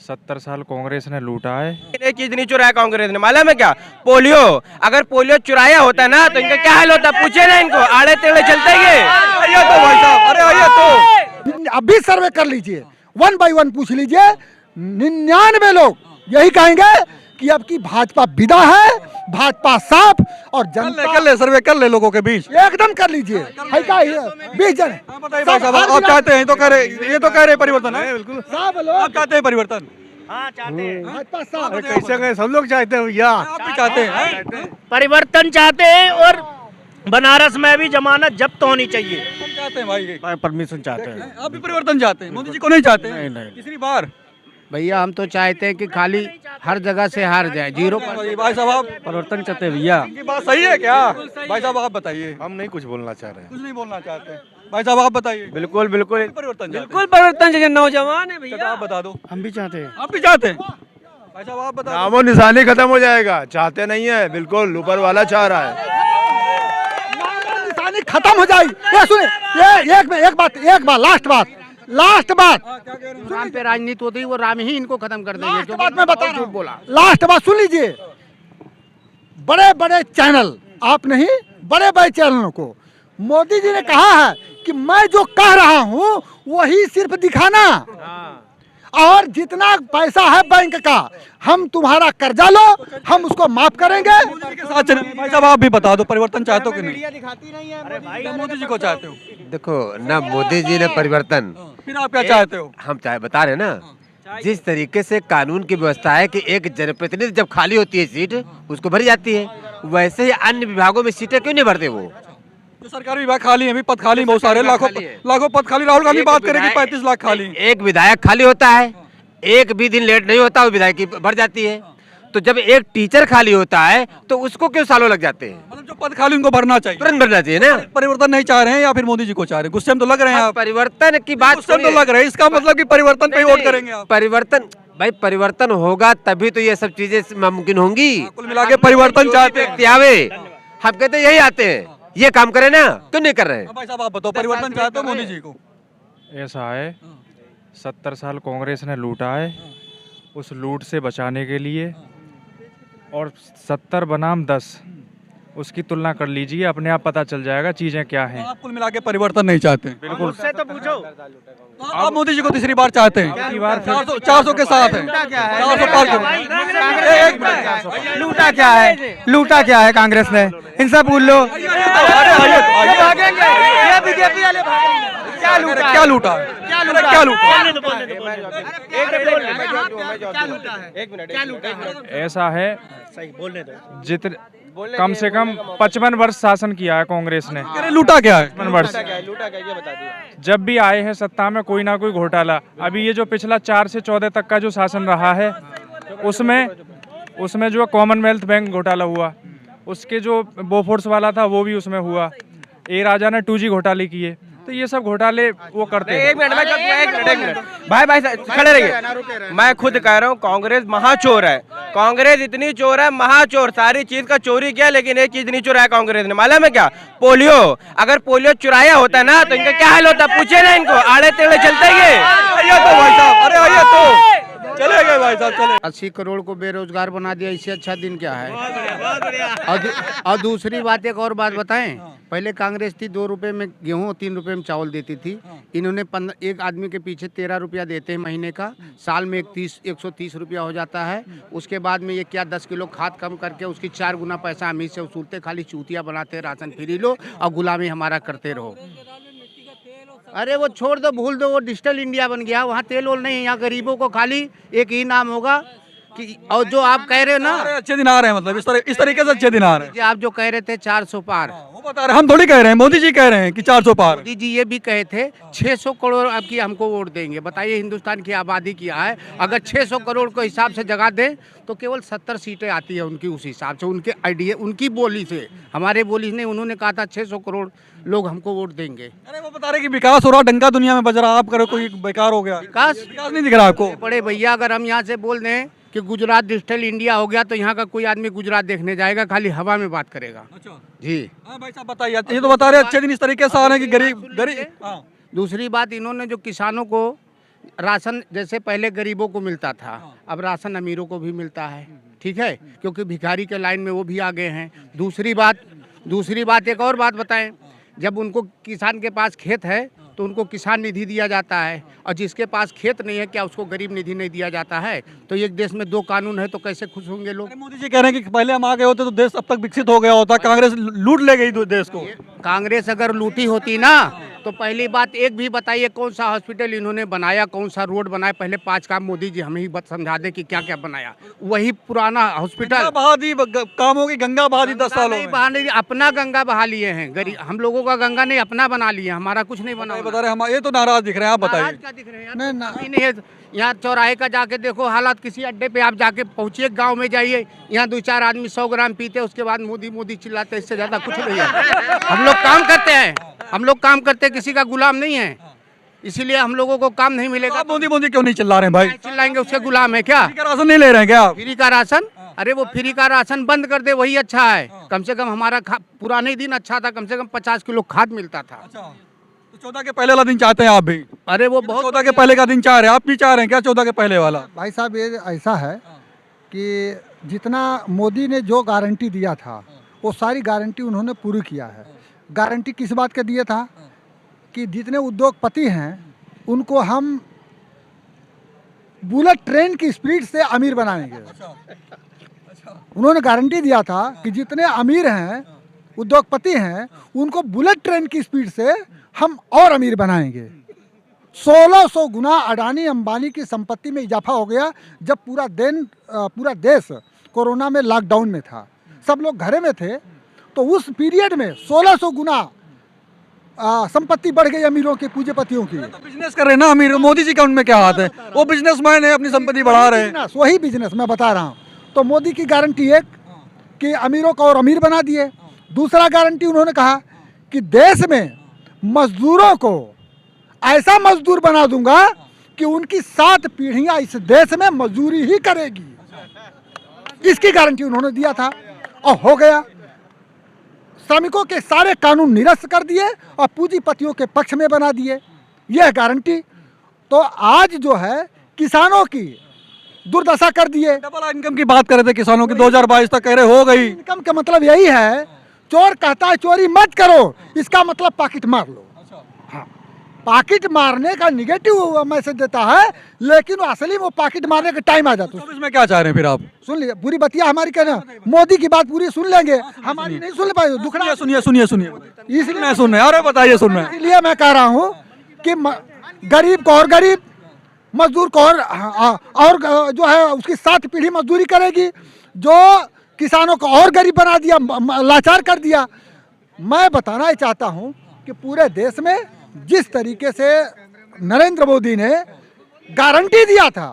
70 साल कांग्रेस ने लूटा है। एक चीज नहीं चुराया कांग्रेस ने, मालूम है क्या? पोलियो। अगर पोलियो चुराया होता ना तो इनका क्या हाल होता? पूछे ना इनको, आड़े टेढ़े चलते ये। आइए तो भाई साहब, अरे आइए तो अभी सर्वे कर लीजिए, 1 बाय 1 पूछ लीजिए, 99 लोग यही कहेंगे कि अब की भाजपा विदा है, भाजपा साफ और जनता। कर ले सर्वे कर ले लोगों के बीच। एकदम कर लीजिए, है क्या 20 जन बताइए भाई साहब, आप चाहते हैं तो कह रहे, ये तो कह रहे परिवर्तन है। बिल्कुल साफ आप लोग चाहते हैं परिवर्तन। भाजपा साफ। कैसे गए सब लोग चाहते हैं भैया, आप भी चाहते हैं। परिवर्तन चाहते हैं और बनारस में भी जमानत जब्त होनी चाहिए। हम चाहते हैं भाई, परमिशन चाहते हैं। आप भी परिवर्तन चाहते हैं, मोदी जी को नहीं चाहते? नहीं। तीसरी बार भैया हम तो चाहते हैं कि खाली हर जगह से हार जाए, 0 भाई साहब आप परिवर्तन चाहते हैं भैया। की बात सही है क्या? भाई साहब आप बताइए। हम नहीं कुछ बोलना चाह रहे हैं। कुछ नहीं बोलना चाहते हैं। भाई साहब आप बताइए। बिल्कुल बिल्कुल परिवर्तन बिल्कुल परिवर्तन चाहिए, नौजवान है भैया। आप बता दो। हम भी चाहते हैं। आप भी चाहते हैं? भाई साहब आप बता दो। नामो निशानी खत्म हो जाएगा, चाहते नहीं है, बिल्कुल ऊपर वाला चाह रहा है। निशानी खत्म हो जाएगी। ये सुनिए, ये एक बात लास्ट बात राम पे राजनीति होती है, वो राम ही इनको खत्म कर देंगे। लास्ट बात मैं बता रहा झूठ हूं। बोला। लास्ट बात सुन लीजिए, बड़े बड़े चैनल, आप नहीं, बड़े बड़े चैनलों को मोदी जी ने कहा है कि मैं जो कह रहा हूं वही सिर्फ दिखाना, और जितना पैसा है बैंक का हम तुम्हारा कर्जा लो, हम उसको माफ करेंगे। मोदी जी के साथ चले। भाई साहब आप भी बता दो, परिवर्तन चाहते हो कि नहीं? मोदी जी को चाहते हो? देखो ना, मोदी जी ने परिवर्तन, फिर आप क्या चाहते हो? हम चाहे बता रहे ना, जिस तरीके से कानून की व्यवस्था है कि एक जनप्रतिनिधि जब खाली होती है सीट उसको भरी जाती है, वैसे ही अन्य विभागों में सीटें क्यों नहीं भरते वो? जो सरकारी विभाग खाली है, अभी पद खाली बहुत सारे, लाखों पद खाली। राहुल गांधी बात करेगी 35 लाख खाली। एक विधायक खाली होता है, एक भी दिन लेट नहीं होता, वो विधायक की भर जाती है। तो जब एक टीचर खाली होता है तो उसको क्यों सालों लग जाते हैं? मतलब जो पद खाली उनको भरना चाहिए, तुरंत भरना चाहिए ना। परिवर्तन नहीं चाह रहे हैं या फिर मोदी जी को चाह रहे हैं? गुस्से में तो लग रहे हैं आप। परिवर्तन की बात गुस्से में तो लग रहे हैं, इसका मतलब कि परिवर्तन पे ही वोट करेंगे आप। परिवर्तन, भाई परिवर्तन होगा तभी तो ये सब चीजें मुमकिन होंगी। कुल मिला के परिवर्तन चाहते हैं। आवे, हम कहते हैं यही आते हैं, ये काम करे ना, क्यों नहीं कर रहे हैं? भाई साहब आप बताओ, परिवर्तन चाहते हो मोदी जी को? ऐसा है, 70 साल कांग्रेस ने लूटा है, उस लूट से बचाने के लिए, और 70 बनाम 10 उसकी तुलना कर लीजिए, अपने आप पता चल जाएगा चीजें क्या हैं। आप कुल मिला के परिवर्तन नहीं चाहते? बिल्कुल। उससे तो पूछो। आप मोदी जी को तीसरी बार चाहते हैं? 400 के साथ है। 400 पार करो। एक मिनट, लूटा क्या है? लूटा क्या है कांग्रेस ने? इनसे पूछ लो। बीजेपी वाले क्या लूटा? क्या लूटा? क्या लूटा? ऐसा है, जितने कम से कम 55 वर्ष शासन किया है कांग्रेस ने। अरे लूटा क्या है? 55 वर्ष जब भी आए हैं सत्ता में कोई ना कोई घोटाला। अभी ये जो पिछला 4 से 14 तक का जो शासन रहा है उसमें जो कॉमनवेल्थ बैंक घोटाला हुआ, उसके जो बोफोर्स वाला था वो भी उसमें हुआ, ए राजा ने 2G घोटाले किए, तो ये सब घोटाले वो करते हैं। एक मिनट भाई खड़े रहिए। मैं खुद कह रहा हूँ कांग्रेस महाचोर है। कांग्रेस इतनी चोर है, महाचोर, सारी चीज का चोरी किया, लेकिन एक चीज नहीं चुराया कांग्रेस ने, मालूम है क्या? पोलियो। अगर पोलियो चुराया होता ना तो इनका क्या हाल होता? पूछे ना इनको, आड़े टेढ़े चलते ये। आइए तो भाई साहब, अरे आइए तो चले गए भाई साहब, चले। 80 करोड़ को बेरोजगार बना दिया, इससे अच्छा दिन क्या है? और दूसरी बात, एक और बात बताएं, पहले कांग्रेस थी 2 रुपए में गेहूं, 3 रुपए में चावल देती थी। इन्होंने एक आदमी के पीछे 13 रुपया देते हैं महीने का, साल में 130 रुपया हो जाता है। उसके बाद में ये क्या 10 किलो खाद कम करके उसकी 4 गुना पैसा अमीर से वसूलते, खाली चूतिया बनाते, राशन फ्री लो और गुलामी हमारा करते रहो। अरे वो छोड़ दो, भूल दो, वो डिजिटल इंडिया बन गया, वहाँ तेल वोल नहीं, यहाँ गरीबों को खाली एक ही नाम होगा कि, और जो आप कह रहे हो ना, अच्छे दिन आ रहे हैं, मतलब इस तरीके से अच्छे दिन आ रहे हैं। आप जो कह रहे थे 400 पार, वो बता रहे, हम थोड़ी कह रहे हैं, मोदी जी कह रहे हैं कि 400 पार। मोदी जी ये भी कहे थे 600 करोड़ अब की हमको वोट देंगे। बताइए, हिंदुस्तान की आबादी क्या है? अगर 600 करोड़ को हिसाब से जगह दें तो केवल 70 सीटें आती है उनकी, उस हिसाब से, उनके आइडिया, उनकी बोली से। हमारे बोली ने, उन्होंने कहा था 600 करोड़ लोग हमको वोट देंगे। अरे वो बता रहे कि विकास हो रहा, डंका दुनिया में बज रहा, आप करो कोई बेकार हो गया। विकास नहीं दिख रहा आपको? बड़े भैया, अगर हम यहाँ से बोल दें कि गुजरात डिजिटल इंडिया हो गया तो यहाँ का कोई आदमी गुजरात देखने जाएगा, खाली हवा में बात करेगा। अच्छा जी हाँ भाई साहब बताइए, ये तो बता रहे अच्छे दिन इस तरीके से आ रहे हैं कि गरीब। दूसरी बात, इन्होंने जो किसानों को राशन जैसे पहले गरीबों को मिलता था, अब राशन अमीरों को भी मिलता है, ठीक है, क्योंकि भिखारी के लाइन में वो भी आ गए हैं। दूसरी बात एक और बात बताएं, जब उनको किसान के पास खेत है तो उनको किसान निधि दिया जाता है, और जिसके पास खेत नहीं है क्या उसको गरीब निधि नहीं दिया जाता है? तो एक देश में दो कानून है तो कैसे खुश होंगे लोग? मोदी जी कह रहे हैं कि पहले हम आ गए होते तो देश अब तक विकसित हो गया होता, कांग्रेस लूट ले गई देश को। कांग्रेस अगर लूटी होती ना तो पहली बात एक भी बताइए कौन सा हॉस्पिटल इन्होंने बनाया, कौन सा रोड बनाया? पहले 5 काम मोदी जी हमें ही समझा दे कि क्या क्या बनाया। वही पुराना हॉस्पिटल बहा दी काम होगी, गंगा बहा दी 10 सालों में। बहा नहीं, अपना गंगा बहा लिए हैं। गरीब हम लोगों का गंगा नहीं अपना बना लिए, हमारा कुछ नहीं बना। बता रहे हम ये तो नाराज दिख रहे हैं, आप बताइए। क्या दिख रहे हैं? नहीं है। यहाँ चौराहे का जाके देखो हालात, किसी अड्डे पे आप जाके पहुँचिए, गांव में जाइए, यहाँ 2-4 आदमी 100 ग्राम पीते, उसके बाद मोदी मोदी चिल्लाते, इससे ज्यादा कुछ नहीं है। हम लोग काम करते हैं, किसी का गुलाम नहीं है, इसीलिए हम लोगों को काम नहीं मिलेगा। मोदी मोदी क्यों नहीं चिल्ला रहे हैं भाई? चिल्लाएंगे उसके गुलाम है क्या? फ्री का राशन नहीं ले रहे हैं क्या आप? फ्री का राशन? अरे वो फ्री का राशन बंद कर दे, वही अच्छा है। कम से कम हमारा पुराने दिन अच्छा था, कम से कम 50 किलो खाद मिलता था। तो 14 के पहले वाला दिन चाहते हैं आप भी? अरे वो बहुत 14 के पहले का दिन चाह रहे हैं, आप भी चाह रहे हैं क्या 14 के पहले वाला? भाई साहब ये ऐसा है कि जितना मोदी ने जो गारंटी दिया था वो सारी गारंटी उन्होंने पूरी किया है। गारंटी किस बात का दिया था कि जितने उद्योगपति हैं उनको हम बुलेट ट्रेन की स्पीड से अमीर बनाएंगे। उन्होंने गारंटी दिया था कि जितने अमीर हैं, उद्योगपति हैं, उनको बुलेट ट्रेन की स्पीड से हम और अमीर बनाएंगे। 1600 गुना अडानी अंबानी की संपत्ति में इजाफा हो गया जब पूरा देश कोरोना में लॉकडाउन में था, सब लोग घरे में थे, तो उस पीरियड में 1600 गुना संपत्ति बढ़ गई अमीरों के, पूंजीपतियों की। तो बिजनेस कर रहे हैं ना अमीर, मोदी जी का उनमें क्या हाथ है? वो बिजनेसमैन है, अपनी संपत्ति बढ़ा रहे हैं। वही बिजनेस मैं बता रहा हूँ। तो मोदी की गारंटी एक कि अमीरों को और अमीर बना दिए। दूसरा गारंटी उन्होंने कहा कि देश में मजदूरों को ऐसा मजदूर बना दूंगा कि उनकी 7 पीढ़ियां इस देश में मजदूरी ही करेगी। इसकी गारंटी उन्होंने दिया था और हो गया। श्रमिकों के सारे कानून निरस्त कर दिए और पूंजीपतियों के पक्ष में बना दिए, यह गारंटी। तो आज जो है किसानों की दुर्दशा कर दिए। डबल इनकम की बात कर रहे थे किसानों की, 2022 तक कह रहे हो गई। इनकम का मतलब यही है, चोर कहता है चोरी मत करो, इसका मतलब पॉकेट मार लो। हाँ, पॉकेट मारने का निगेटिव मैसेज देता है, लेकिन असली वो पॉकेट मारने का टाइम आ जाता है। इसमें क्या चाह रहे हैं फिर आप? सुन लीजिए, पूरी बतिया हमारी कहना, मोदी की बात पूरी सुन लेंगे, हमारी नहीं सुन पाए। दुखड़ा सुनिए सुनिए सुनिए, इसलिए मैं सुन रहे हैं। अरे बताइए, सुन रहे हैं। इसलिए मैं कह रहा हूँ कि गरीब को और गरीब, मजदूर को और जो है उसकी 7 पीढ़ी मजदूरी करेगी, जो किसानों को और गरीब बना दिया, लाचार कर दिया। मैं बताना चाहता हूँ कि पूरे देश में जिस तरीके से नरेंद्र मोदी ने गारंटी दिया था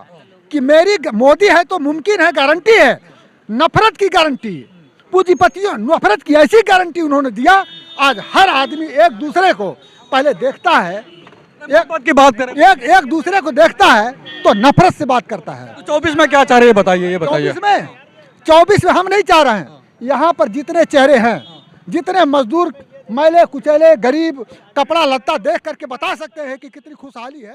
कि मेरी मोदी है तो मुमकिन है, गारंटी है, नफरत की गारंटी, पूंजीपतियों नफरत की ऐसी गारंटी उन्होंने दिया। आज हर आदमी एक दूसरे को पहले देखता है, एक दूसरे को देखता है तो नफरत से बात करता है। तो 24 में क्या चाह रहे हैं बताइए, ये बताइए। 24 में हम नहीं चाह रहे हैं, यहाँ पर जितने चेहरे हैं, जितने मजदूर मैले कुचैले गरीब कपड़ा लत्ता देख करके बता सकते हैं कि कितनी खुशहाली है।